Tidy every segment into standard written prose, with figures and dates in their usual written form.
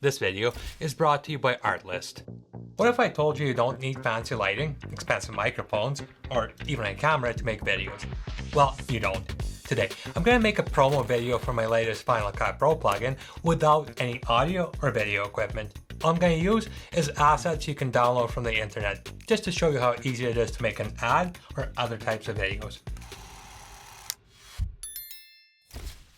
This video is brought to you by Artlist. What if I told you you don't need fancy lighting, expensive microphones, or even a camera to make videos? Well, you don't. Today, I'm going to make a promo video for my latest Final Cut Pro plugin without any audio or video equipment. All I'm going to use is assets you can download from the internet, just to show you how easy it is to make an ad or other types of videos.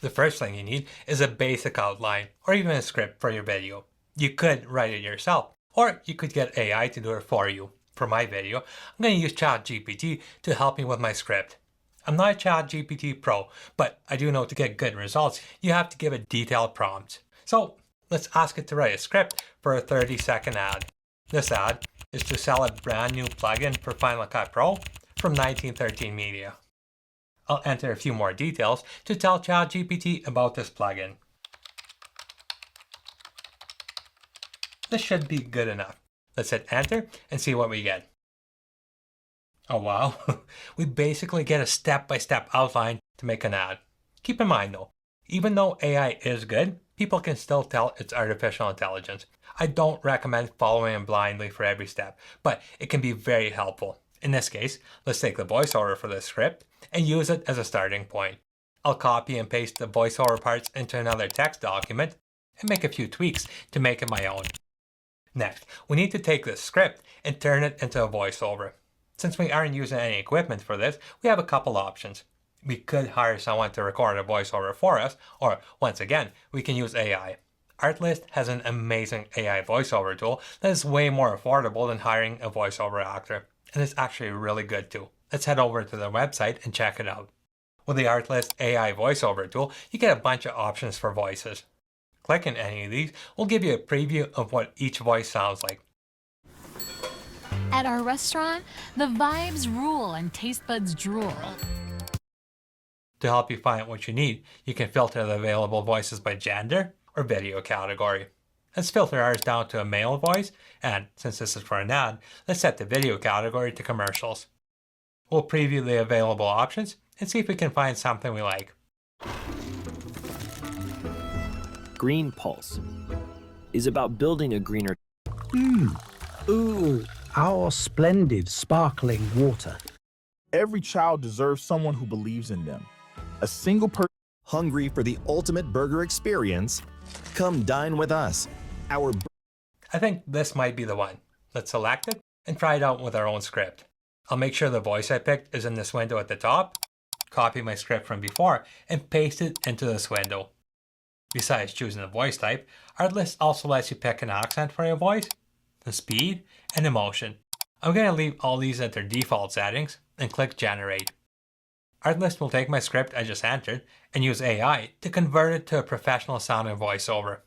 The first thing you need is a basic outline or even a script for your video. You could write it yourself, or you could get AI to do it for you. For my video, I'm going to use ChatGPT to help me with my script. I'm not a ChatGPT pro, but I do know to get good results, you have to give it detailed prompts. So let's ask it to write a script for a 30-second ad. This ad is to sell a brand new plugin for Final Cut Pro from 1913 Media. I'll enter a few more details to tell ChatGPT about this plugin. This should be good enough. Let's hit enter and see what we get. Oh wow, we basically get a step-by-step outline to make an ad. Keep in mind though, even though AI is good, people can still tell it's artificial intelligence. I don't recommend following it blindly for every step, but it can be very helpful. In this case, let's take the voiceover for this script and use it as a starting point. I'll copy and paste the voiceover parts into another text document and make a few tweaks to make it my own. Next, we need to take this script and turn it into a voiceover. Since we aren't using any equipment for this, we have a couple options. We could hire someone to record a voiceover for us, or once again, we can use AI. Artlist has an amazing AI voiceover tool that is way more affordable than hiring a voiceover actor. And it's actually really good too. Let's head over to the website and check it out. With the Artlist AI voiceover tool, you get a bunch of options for voices. Clicking any of these will give you a preview of what each voice sounds like. At our restaurant, the vibes rule and taste buds drool. To help you find what you need, you can filter the available voices by gender or video category. Let's filter ours down to a male voice, and since this is for an ad, let's set the video category to commercials. We'll preview the available options and see if we can find something we like. Green Pulse is about building a greener. Ooh, our splendid sparkling water. Every child deserves someone who believes in them. A single person. Hungry for the ultimate burger experience? Come dine with us. I think this might be the one. Let's select it and try it out with our own script. I'll make sure the voice I picked is in this window at the top, copy my script from before, and paste it into this window. Besides choosing the voice type, Artlist also lets you pick an accent for your voice, the speed, and emotion. I'm going to leave all these at their default settings and click Generate. Artlist will take my script I just entered and use AI to convert it to a professional sounding voiceover.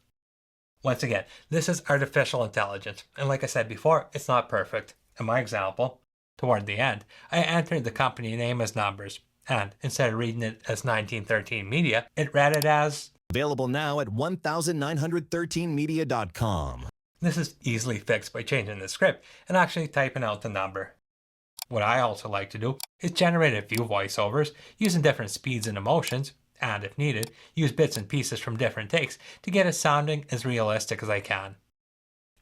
Once again, this is artificial intelligence, and like I said before, it's not perfect. In my example, toward the end, I entered the company name as numbers, and instead of reading it as 1913 Media, it read it as Available now at 1913media.com. This is easily fixed by changing the script and actually typing out the number. What I also like to do is generate a few voiceovers using different speeds and emotions, and if needed, use bits and pieces from different takes to get it sounding as realistic as I can.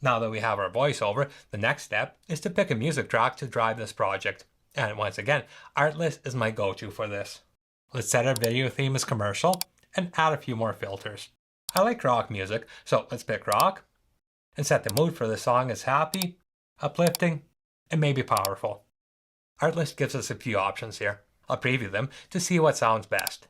Now that we have our voiceover, the next step is to pick a music track to drive this project. And once again, Artlist is my go-to for this. Let's set our video theme as commercial and add a few more filters. I like rock music, so let's pick rock and set the mood for the song as happy, uplifting, and maybe powerful. Artlist gives us a few options here. I'll preview them to see what sounds best.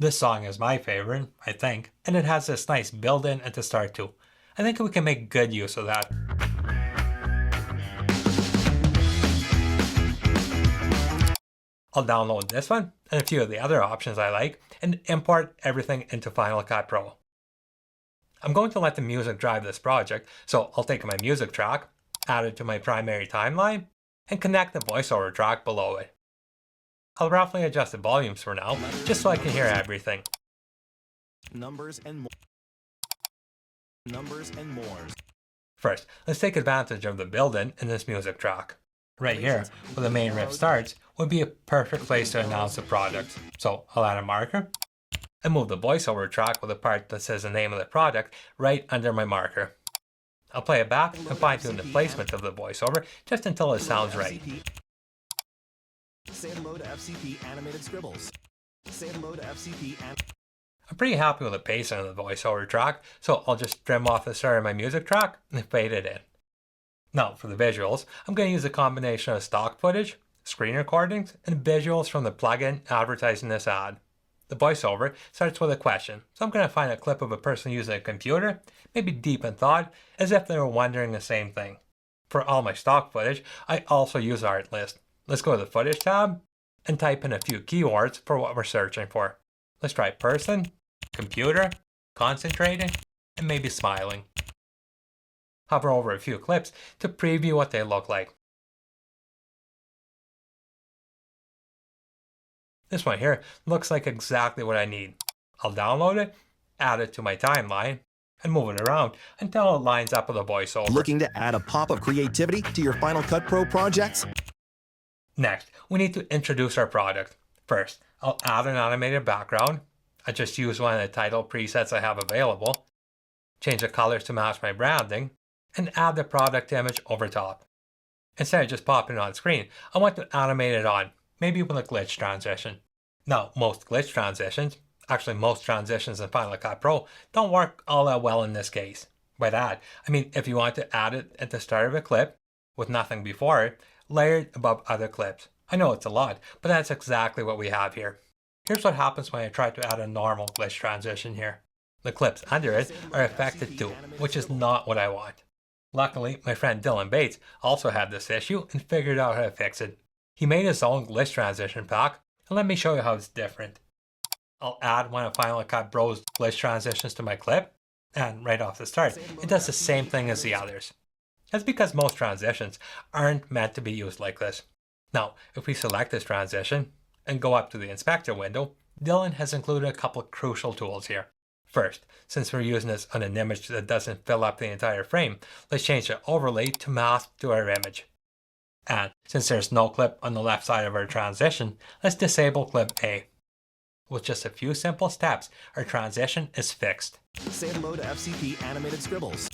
This song is my favorite, I think, and it has this nice build-in at the start too. I think we can make good use of that. I'll download this one and a few of the other options I like and import everything into Final Cut Pro. I'm going to let the music drive this project, so I'll take my music track, add it to my primary timeline, and connect the voiceover track below it. I'll roughly adjust the volumes for now, just so I can hear everything. Numbers and more. numbers, and more. First, let's take advantage of the built-in in this music track. Right here, where the main riff starts, would be a perfect place to announce the product. So I'll add a marker and move the voiceover track with the part that says the name of the product right under my marker. I'll play it back and fine-tune the placement of the voiceover just until it sounds right. Say hello to FCP animated scribbles. Say hello to FCP I'm pretty happy with the pacing of the voiceover track, so I'll just trim off the start of my music track and fade it in. Now, for the visuals, I'm going to use a combination of stock footage, screen recordings, and visuals from the plugin advertising this ad. The voiceover starts with a question, so I'm going to find a clip of a person using a computer, maybe deep in thought, as if they were wondering the same thing. For all my stock footage, I also use Artlist. Let's go to the Footage tab and type in a few keywords for what we're searching for. Let's try person, computer, concentrating, and maybe smiling. Hover over a few clips to preview what they look like. This one here looks like exactly what I need. I'll download it, add it to my timeline, and move it around until it lines up with a voiceover. Looking to add a pop of creativity to your Final Cut Pro projects? Next, we need to introduce our product. First, I'll add an animated background. I just use one of the title presets I have available. Change the colors to match my branding, and add the product image over top. Instead of just popping it on screen, I want to animate it on, maybe with a glitch transition. Now, most glitch transitions, actually most transitions in Final Cut Pro, don't work all that well in this case. By that, I mean if you want to add it at the start of a clip, with nothing before it, layered above other clips. I know it's a lot, but that's exactly what we have here. Here's what happens when I try to add a normal glitch transition here. The clips under it are affected too, which is not what I want. Luckily, my friend Dylan Bates also had this issue and figured out how to fix it. He made his own glitch transition pack, and let me show you how it's different. I'll add one of Final Cut Pro's glitch transitions to my clip, and right off the start, it does the same thing as the others. That's because most transitions aren't meant to be used like this. Now, if we select this transition and go up to the inspector window, Dylan has included a couple of crucial tools here. First, since we're using this on an image that doesn't fill up the entire frame, let's change the overlay to mask to our image. And since there's no clip on the left side of our transition, let's disable clip A. With just a few simple steps, our transition is fixed. Say hello to FCP animated scribbles.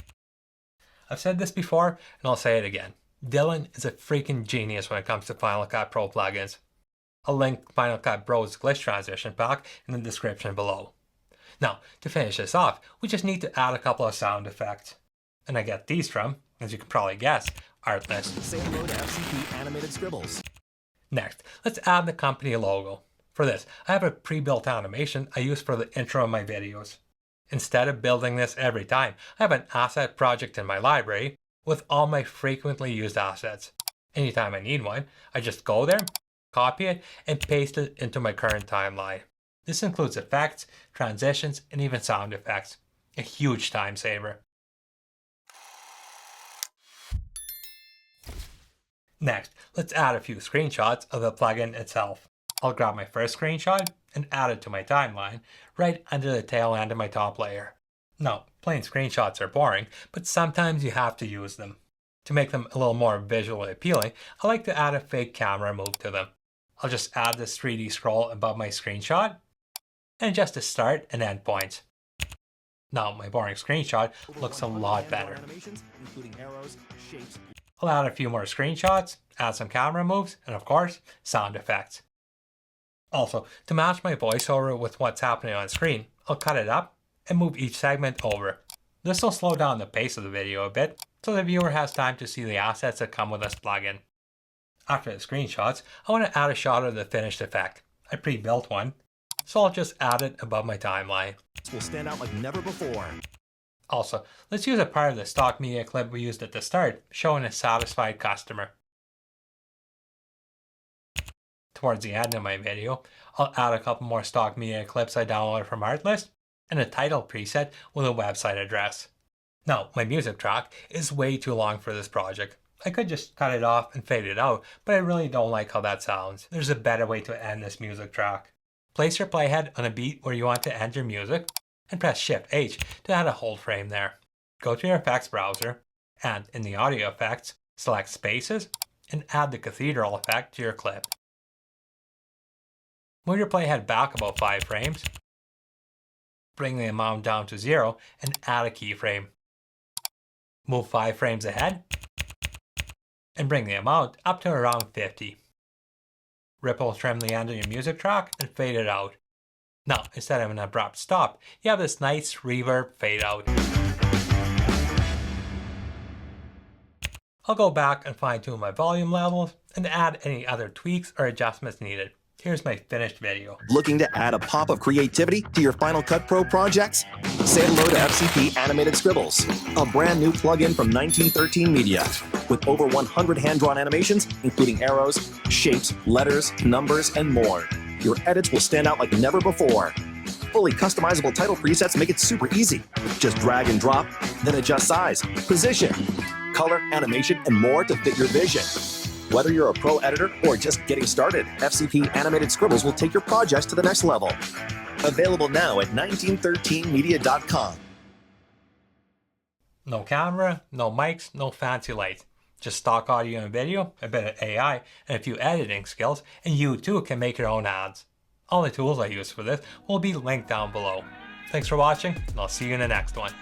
I've said this before, and I'll say it again. Dylan is a freaking genius when it comes to Final Cut Pro plugins. I'll link Final Cut Pro's glitch transition pack in the description below. Now, to finish this off, we just need to add a couple of sound effects. And I get these from, as you can probably guess, Artlist. Say hello to FCP animated scribbles. Next, let's add the company logo. For this, I have a pre-built animation I use for the intro of my videos. Instead of building this every time, I have an asset project in my library with all my frequently used assets. Anytime I need one, I just go there, copy it, and paste it into my current timeline. This includes effects, transitions, and even sound effects. A huge time saver. Next, let's add a few screenshots of the plugin itself. I'll grab my first screenshot and add it to my timeline right under the tail end of my top layer. Now, plain screenshots are boring, but sometimes you have to use them. To make them a little more visually appealing, I like to add a fake camera move to them. I'll just add this 3D scroll above my screenshot and adjust the start and end points. Now my boring screenshot looks a lot better. I'll add a few more screenshots, add some camera moves, and of course, sound effects. Also, to match my voiceover with what's happening on screen, I'll cut it up and move each segment over. This will slow down the pace of the video a bit, so the viewer has time to see the assets that come with this plugin. After the screenshots, I want to add a shot of the finished effect. I pre-built one, so I'll just add it above my timeline. This will stand out like never before. Also, let's use a part of the stock media clip we used at the start, showing a satisfied customer. Towards the end of my video, I'll add a couple more stock media clips I downloaded from Artlist, and a title preset with a website address. Now, my music track is way too long for this project. I could just cut it off and fade it out, but I really don't like how that sounds. There's a better way to end this music track. Place your playhead on a beat where you want to end your music, and press Shift H to add a hold frame there. Go to your effects browser, and in the audio effects, select spaces and add the cathedral effect to your clip. Move your playhead back about 5 frames. Bring the amount down to 0 and add a keyframe. Move 5 frames ahead and bring the amount up to around 50. Ripple trim the end of your music track and fade it out. Now, instead of an abrupt stop, you have this nice reverb fade out. I'll go back and fine tune my volume levels and add any other tweaks or adjustments needed. Here's my finished video. Looking to add a pop of creativity to your Final Cut Pro projects? Say hello to FCP Animated Scribbles, a brand new plugin from 1913 Media. With over 100 hand-drawn animations, including arrows, shapes, letters, numbers, and more. Your edits will stand out like never before. Fully customizable title presets make it super easy. Just drag and drop, then adjust size, position, color, animation, and more to fit your vision. Whether you're a pro editor or just getting started, FCP Animated Scribbles will take your projects to the next level. Available now at 1913media.com. No camera, no mics, no fancy lights. Just stock audio and video, a bit of AI, and a few editing skills, and you too can make your own ads. All the tools I use for this will be linked down below. Thanks for watching, and I'll see you in the next one.